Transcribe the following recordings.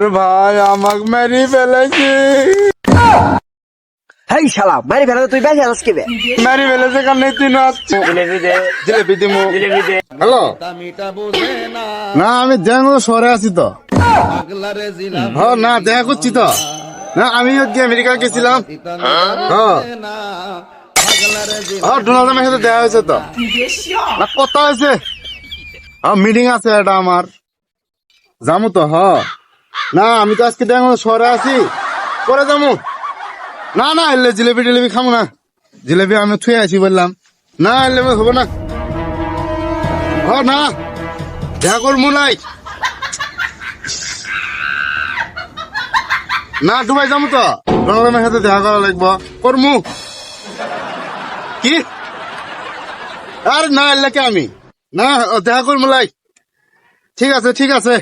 ভাই আমাকে মেরে ফেলেছে। হেই শালা মারি ফেলা তুই বেঁচে আছিস কি বে? মেরে ফেলেছে কারণ তুই নাচছিস। জিলেবি দিমু। হ্যালো না আমি জেঙ্গো শহরে আছি তো। হ্যাঁ না দেখা করছি তো। না আমি হচ্ছে আমেরিকা গেছিলাম। হ্যাঁ ডোনাল্ড ট্রাম্পের সাথে দেখা হয়েছে তো। না কথা হয়েছে। মিটিং আছে এটা আমার যামু তো। না আমি তো আজকে দেখো শহরে আছি, পরে যাবো। না না এলে জিলেবি টিলেবি খাবো না, জিলেবি আমি থুয়ে আছি বললাম। না এলে হবো না। না দেখা করবো নাই। না দুবাই যাবো তো, ডোনাল্ডের সাথে দেখা করা লাগবো। করমু কি? আরে না এলে কে আমি না দেখা করবো লাই। ঠিক আছে ঠিক আছে।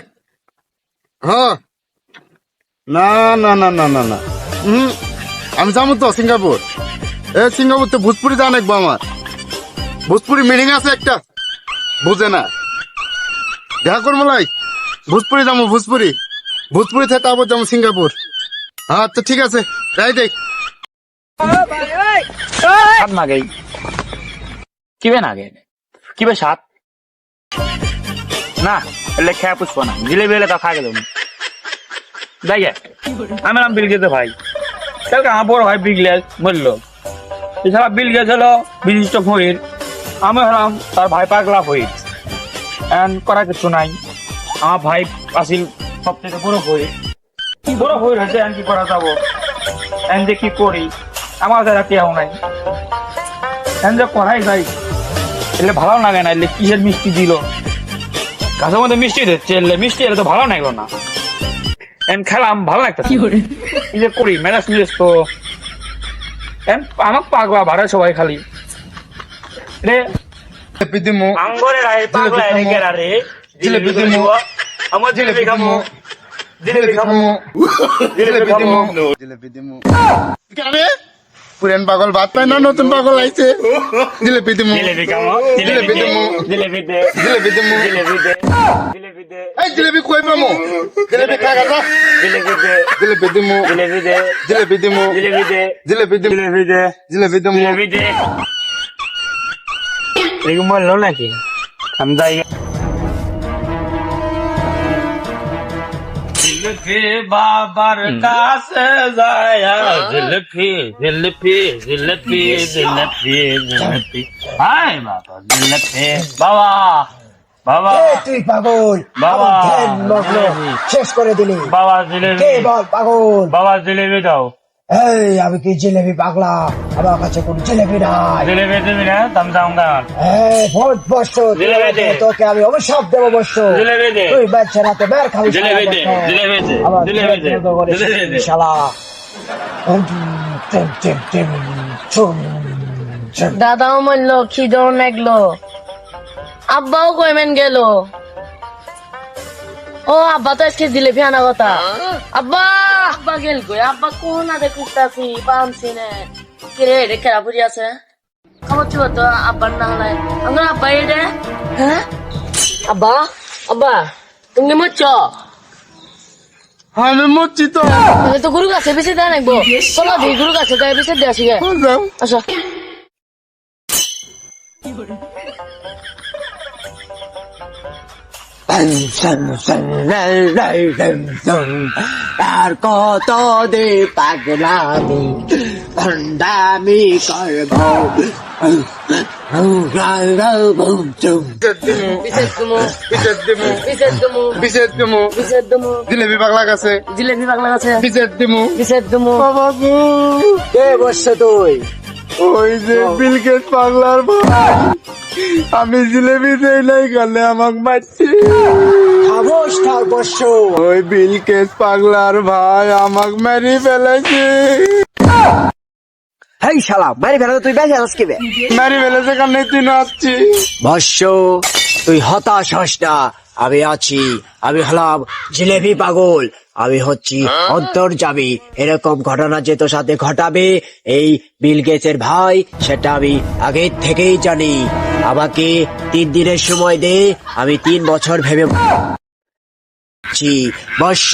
না না না না না না আমি যাবো তো সিঙ্গাপুর। সিঙ্গাপুর তো ভোজপুরি জান একবো আমার, ভোজপুরি মিটিং আছে একটা, বুঝে না দেখা করবো লাই। ভোজপুরি যাবো, ভোজপুরি ভোজপুরি থেকে তারপর যাবো সিঙ্গাপুর। আচ্ছা ঠিক আছে যাই দেখ। সাত মাগে কিবে নাগে কিবে সাত না এলে খেয়া পুষ্প না জিলেবি এলে তা খাগে দেবো দেখে আমি নাম বিল গেছে ভাই। কালকে আমার বড় ভাই বিগলেস বললো এছাড়া বিল গেছে হলো বিশিষ্ট ফইর, আমি হলাম তার ভাই পাগলা ফইর। করা কিছু নাই, আমার ভাই আসিল সব থেকে বড় ফইর, বড় ফইর হয়েছে কি করা যাবো। যে কি করি আমার দ্বারা কেউ নাই, যে করাই যাই এলে ভালো লাগে না। এলে কিসের মিষ্টি দিল গাছের মধ্যে মিষ্টি দিচ্ছে, এলে মিষ্টি এলে তো ভালো লাগলো না। খেলাম ভালো লাগতো কি যে করি ম্যানেজ মিলেজ তো আমার পাগলা ভাড়া সবাই খালি রে আঙ্গরে রায় পাগলা এদিকে রে জিলেবি দিব আমার জিলেবি খামো জিলেবি খামো জিলেবি খামো জিলেবি দিমু। পুরান পাগল ভাত পায় না, নতুন পাগল আইছে। জিলেবি দিমু জিলেবি খামো জিলেবি দিমু জিলেবি দে জিলেবি দিমু জিলেবি দে জিলেবি দে এই জিলেবি কই পামু? জিলেবি খা গা। জিলেবি দে জিলেবি দিমু জিলেবি দে জিলেবি দিমু জিলেবি দে জিলেবি দিমু জিলেবি দে জিলেবি দিমু। জিলেবি দে এরকম বললো নাকি আমি যাই। জিলফি বাবার কাছে যায় জিলফি জিলফি জিলফি জিলফি জিলফি হাই বাবা জিলফি বাবা বাবা তুই পাগল বাবা ধ্যান মগ্ন শেষ করে দিলি। বাবা জিলেবি কে বল পাগল? বাবা জিলেবি দাও। এই আমি কি জিলেবি পাগলা? আমার কাছে কোন জিলেবি নাই। জিলেবি দিবি না দাম দামগা ভোট বসছো জিলেবি দে। তোকে আমি অভিশাপ দেবো বসছো। জিলেবি দে তুই বাচ্চা রাতে বের খাবি জিলেবি দে জিলেবি দে আমার জিলেবি দে জিলেবি দে শালা টিম টিম টিম চুম চুম। দাদাও মরলো, খিদেও লাগলো, আব্বাও কইমেন গেল। ও আব্বা তো আজকে জিলেবি আনা কথা। আব্বা আব্বা গেল কই? আব্বা কোন আদে খুঁজতাছি পামছি না। কিরে রে কেরা পুরি আছে খবর ছিল তো আব্বার না হলাই আমার আব্বা রে। হ্যাঁ আব্বা আব্বা তুমি মরছ? আমি মরছি তো। তুমি তো গুরু গাছে বেশি দেয় নাকবো, চলো দি গুরু গাছে দেয় বেশি দিয়ে আসি গে। আচ্ছা আর কত দে পাগলামি ভণ্ডামি করব। বিশেষ দুমু বিশেষ দিমু বিশেষ দুমু বিশেষ দিমু বিশেষ দুমু জিলেবি পাগলা কাছে জিলেবি পাগলা আছে বিশেষ দিমু। বিশেষ দুমু। বাবা গো কে বসছো তুই? ওই যে বিলগেট পাগলার ভাই, আমি জিলেবি দেই নাই গেলে আমাকে মারছি। খামোশ থাক বসছো। ওই বিলগেট পাগলার ভাই আমাকে মেরে ফেলেছে। হেই শালা মারি ফেলা তুই বেঁচে আছিস কি বে? মেরে ফেলেছে কারণ তুই নাচছি। বর্ষ তুই হতাশ হস না, আমি আছি। আমি হলাম জিলেবি পাগল, আমি হচ্ছি অন্তর্যামী। এরকম ঘটনা যে তোর সাথে ঘটাবে এই বিল গেটসের ভাই, সেটা আমি আগে থেকেই জানি। আমাকে 3 দিনের সময় দে, আমি 3 বছর ভেবে ছি, বর্ষ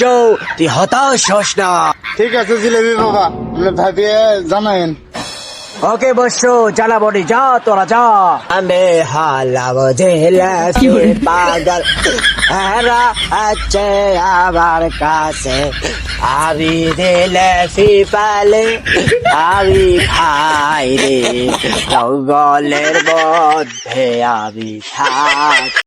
তুই হতাশ হস না। ঠিক আছে জিলেবি বাবা, আপনি ভাবিয়ে জানাইন। ওকে বর্ষ, জানাবো নি, যা তোরা যা। আমি হালাম জিলেবি পাগল, এরা আছে আমার কাছে, আমি জিলেবি পালে আমি খাই রে, জঙ্গলের মধ্যে আমি খাই।